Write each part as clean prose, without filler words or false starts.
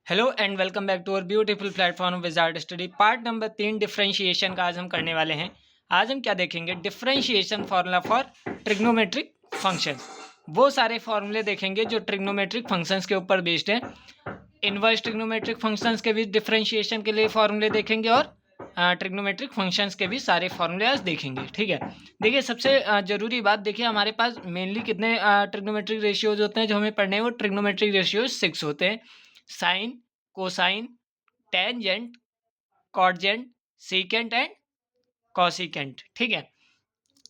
Hello and welcome back to our beautiful platform wizard study. Part number 3 differentiation का आज हम करने वाले हैं। आज हम क्या देखेंगे? Differentiation formula for trigonometric functions. वो सारे फार्मूले देखेंगे जो ट्रिग्नोमेट्रिक फंक्शंस के ऊपर बेस्ड हैं। इनवर्स ट्रिग्नोमेट्रिक फंक्शंस के भी डिफरेंशिएशन के लिए फार्मूले देखेंगे और ट्रिग्नोमेट्रिक फंक्शंस के भी सारे फार्मूले आज देखेंगे। ठीक है, देखिए सबसे जरूरी बात, देखिए हमारे पास मेनली कितने ट्रिग्नोमेट्रिक रेशियोज होते हैं जो हमें पढ़ने हैं। वो ट्रिग्नोमेट्रिक रेशियोज 6 होते हैं। Sine, cosine, tangent, cotangent, secant and cosecant. ठीक है,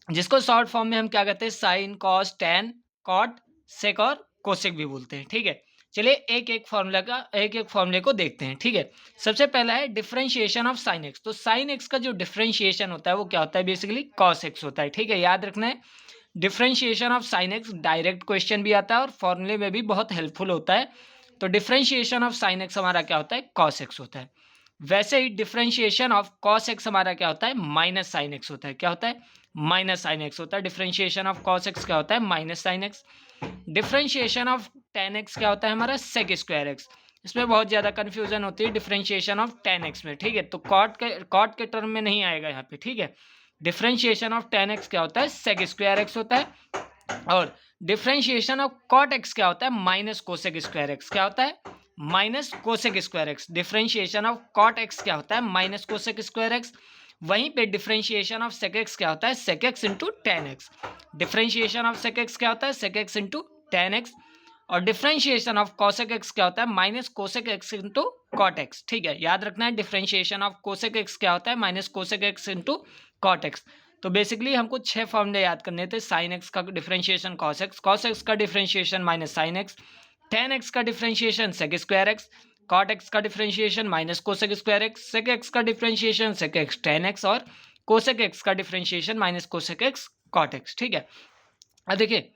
जिसको शॉर्ट फॉर्म में हम क्या कहते हैं? साइन, कॉस, टेन, कॉट, सेक और कोसेक भी बोलते हैं। ठीक है, चलिए एक एक फॉर्मूले को देखते हैं। ठीक है, सबसे पहला है डिफरेंशिएशन ऑफ साइन एक्स। तो साइन एक्स का जो डिफरेंशिएशन होता है वो क्या होता है? बेसिकली कॉस एक्स होता है। ठीक है, याद रखना है। Differentiation of sine x direct question भी आता है और फॉर्मूले में भी बहुत हेल्पफुल होता है। तो डिफरेंशिएशन ऑफ साइन एक्स हमारा क्या होता है? कॉस एक्स होता है। वैसे ही डिफरेंशिएशन ऑफ कॉस एक्स हमारा क्या होता है? माइनस साइन एक्स होता है। क्या होता है? माइनस साइन एक्स होता है। डिफरेंशिएशन ऑफ कॉस एक्स क्या होता है? Minus sine x. Differentiation of tan x क्या होता है हमारा? Sec square x. इसमें बहुत ज़्यादा कंफ्यूजन होती है डिफरेंशिएशन ऑफ टेन एक्स में। ठीक है, तो कॉट के टर्म में नहीं आएगा यहाँ पे। ठीक है, डिफरेंशिएशन ऑफ टेन एक्स क्या होता है? सेक स्क्वायर एक्स होता है। और डिफरेंशिएशन ऑफ कॉट एक्स क्या होता है? Minus cosec square x. क्या होता है? Minus cosec square x. Differentiation of cot x क्या होता है? Minus cosec square x. वहीं पे डिफरेंशिएशन ऑफ सेक एक्स क्या होता है? Sec x into tan x. Differentiation of sec x क्या होता है? Sec x into tan x. और डिफरेंशिएशन ऑफ कोसेक एक्स क्या होता है? Minus cosec x into cot x. ठीक है, याद रखना है डिफरेंशिएशन ऑफ कोसेक एक्स क्या होता है? Minus cosec x into cot x. तो बेसिकली हमको 6 फॉर्मूले याद करने थे। साइन एक्स का डिफरेंशिएशन कॉस एक्स का differentiation minus sine x, tan x का differentiation sec square x, cot x का differentiation minus cosec square x, sec x का differentiation sec x tan x और कोसेक एक्स का differentiation minus cosec x cot x. ठीक है, अब देखिए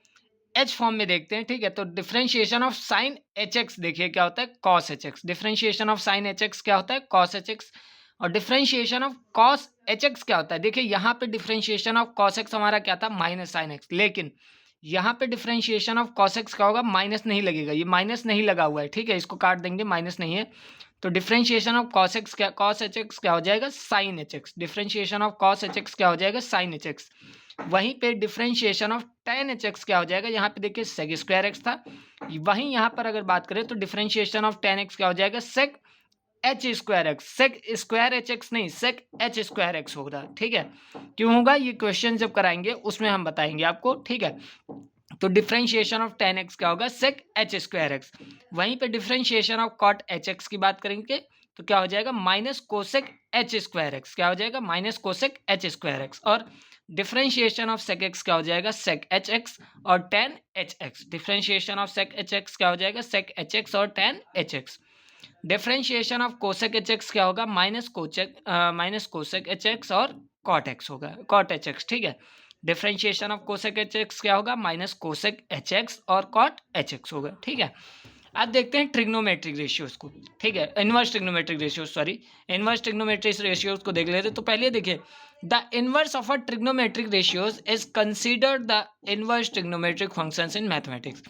H form में देखते हैं। ठीक है, तो differentiation of sine h x देखिए क्या होता है? Cos h x. Differentiation of sine h x क्या होता है? Cos h x. और differentiation of cos h x क्या होता है? देखिए यहाँ पे डिफरेंशिएशन ऑफ कॉस एक्स हमारा क्या था? Minus sine x. लेकिन यहाँ पे डिफरेंशिएशन ऑफ कॉस एक्स क्या होगा? माइनस नहीं लगेगा, ये माइनस नहीं लगा हुआ है। ठीक है, इसको काट देंगे, माइनस नहीं है। तो डिफरेंशिएशन ऑफ कॉस एक्स क्या, कॉस एच एक्स क्या हो जाएगा? Sine h x. Differentiation of cos h x क्या हो जाएगा? Sine h x. वहीं पे differentiation of tan h x क्या हो जाएगा? यहाँ पे देखिए सेक स्क्वायर एक्स था। वहीं यहाँ पर अगर बात करें तो डिफरेंशिएशन ऑफ टेन एक्स क्या हो जाएगा? Sec h square x. Sec square h x नहीं, सेक एच स्क्वायर एक्स होगा। ठीक है, क्यों होगा? ये क्वेश्चन जब कराएंगे उसमें हम बताएंगे आपको। ठीक है, तो डिफरेंशिएशन ऑफ टेन एक्स क्या होगा? Sec h square x. वहीं पे differentiation of cot h x की बात करेंगे तो क्या हो जाएगा? Minus cosec h square x. क्या हो जाएगा? Minus cosec h square x. और डिफरेंशिएशन ऑफ सेक एक्स क्या हो जाएगा? सेक एच एक्स और tan h x. Differentiation of sec h x क्या हो जाएगा? सेक एच एक्स और tan h x. Differentiation of cosec h x क्या होगा? माइनस कोसेक एच एक्स और कॉट एक्स होगा, कॉट एच एक्स। ठीक है, differentiation of cosec h x क्या होगा? माइनस कोसेक एच एक्स और कॉट एच एक्स होगा। ठीक है, अब देखते हैं ट्रिग्नोमेट्रिक रेशियोज को। ठीक है, inverse trigonometric ratios, sorry inverse trigonometric ratios को देख लेते। तो पहले देखिए, the inverse of a trigonometric ratios is considered the inverse trigonometric functions in mathematics.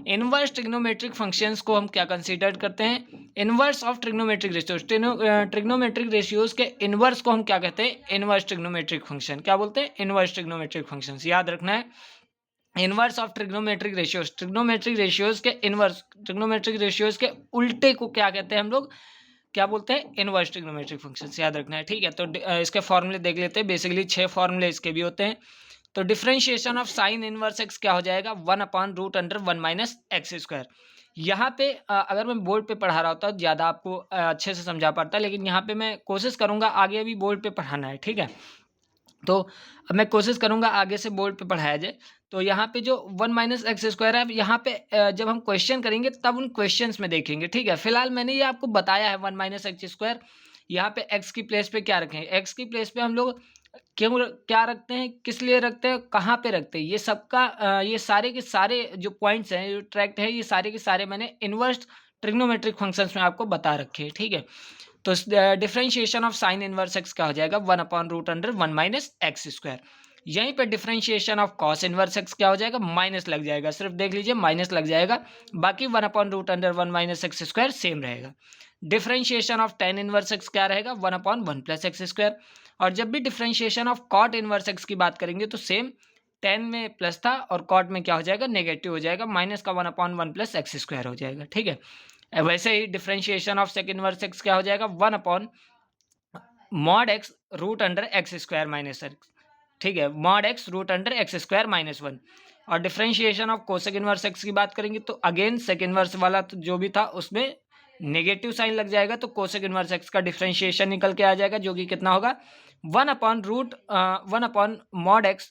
Inverse trigonometric functions को हम क्या कंसीडर करते हैं? Inverse of trigonometric ratios. Trigonometric ratios के इनवर्स को हम क्या कहते हैं? Inverse trigonometric function. क्या बोलते हैं? Inverse trigonometric functions. याद रखना है, inverse of trigonometric ratios. Trigonometric ratios के इनवर्स, ट्रिग्नोमेट्रिक रेशियोज के उल्टे को क्या कहते हैं हम लोग? क्या बोलते हैं? Inverse trigonometric functions. याद रखना है। ठीक है, तो इसके फॉर्मूले देख लेते हैं। बेसिकली 6 फॉर्मूले इसके भी होते हैं। तो differentiation of sine inverse x क्या हो जाएगा? 1/√1 माइनस एक्स स्क्वायर। यहाँ पे अगर मैं बोर्ड पे पढ़ा रहा होता ज़्यादा आपको अच्छे से समझा पाता, लेकिन यहाँ पे मैं कोशिश करूँगा आगे भी बोर्ड पे पढ़ाना है। ठीक है, तो अब मैं कोशिश करूँगा आगे से बोर्ड पे पढ़ाया जाए। तो यहाँ पे जो 1 माइनस एक्स स्क्वायर है, अब यहाँ पे जब हम क्वेश्चन करेंगे तब उन क्वेश्चंस में देखेंगे। ठीक है, फिलहाल मैंने ये आपको बताया है 1 माइनस एक्स स्क्वायर। यहाँ पे एक्स की प्लेस पे क्या रखें? एक्स की प्लेस पे हम लोग क्यों क्या रखते हैं, किस लिए रखते हैं, कहाँ पे रखते हैं, ये सबका ये सारे के सारे जो पॉइंट्स हैं, जो ट्रैक्ट है, ये सारे के सारे मैंने इनवर्स ट्रिग्नोमेट्रिक फंक्शंस में आपको बता रखे हैं। ठीक है, तो differentiation of sine inverse x क्या हो जाएगा? 1/√1 माइनस एक्स स्क्वायर। यहीं पे differentiation of cos inverse x क्या हो जाएगा, माइनस लग जाएगा, सिर्फ देख लीजिए माइनस लग जाएगा, बाकी 1/√(1 - x² सेम रहेगा। Differentiation of tan inverse x क्या रहेगा, 1/1 + x²। और जब भी differentiation of cot inverse x की बात करेंगे तो सेम tan में प्लस था और कॉट में क्या हो जाएगा, नेगेटिव हो जाएगा, माइनस का 1/1 + x² हो जाएगा। ठीक है, वैसे ही differentiation of sec inverse x क्या हो जाएगा, 1/mod x √(x² - x। ठीक है, mod x √(x² - 1। और differentiation of cosec inverse x की बात करेंगे तो अगेन सेक इनवर्स वाला तो जो भी था उसमें नेगेटिव साइन लग जाएगा, तो कोसेक इनवर्स एक्स का डिफरेंशिएशन निकल के आ जाएगा, जो कि कितना होगा, 1/mod x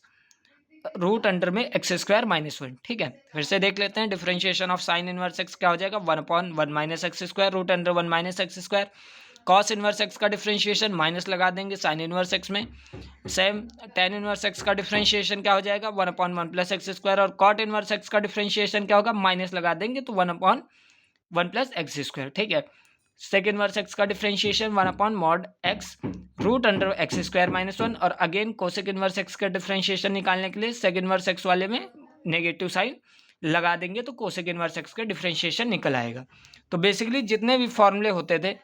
√(x² - 1। ठीक है, फिर से देख लेते हैं। Differentiation of sine inverse x क्या हो जाएगा, 1/1 - x² √(1 - x²। Cos inverse x का डिफरेंशिएशन माइनस लगा देंगे साइन इनवर्स एक्स में। सेम tan इनवर्स एक्स का डिफरेंशिएशन क्या हो जाएगा, 1/1 + x²। और कॉट इनवर्स एक्स का डिफरेंशिएशन क्या होगा, माइनस लगा देंगे तो 1/1 + x²। ठीक है, सेक इनवर्स एक्स का डिफरेंशिएशन 1/mod x √(x² - 1। और अगेन कोसेक इनवर्स एक्स का डिफरेंशिएशन निकालने के लिए सेक इनवर्स एक्स वाले में नेगेटिव साइन लगा देंगे तो कोसेक इनवर्स एक्स का डिफरेंशिएशन निकल आएगा। तो बेसिकली जितने भी फॉर्मूले होते थे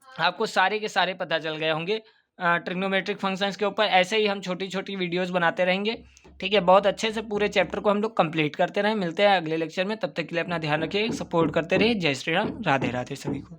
आपको सारे के सारे पता चल गए होंगे ट्रिग्नोमेट्रिक फंक्शंस के ऊपर। ऐसे ही हम छोटी छोटी वीडियोस बनाते रहेंगे। ठीक है, बहुत अच्छे से पूरे चैप्टर को हम लोग कंप्लीट करते रहें। मिलते हैं अगले लेक्चर में, तब तक के लिए अपना ध्यान रखिए, सपोर्ट करते रहिए। जय श्री राम, राधे राधे सभी को।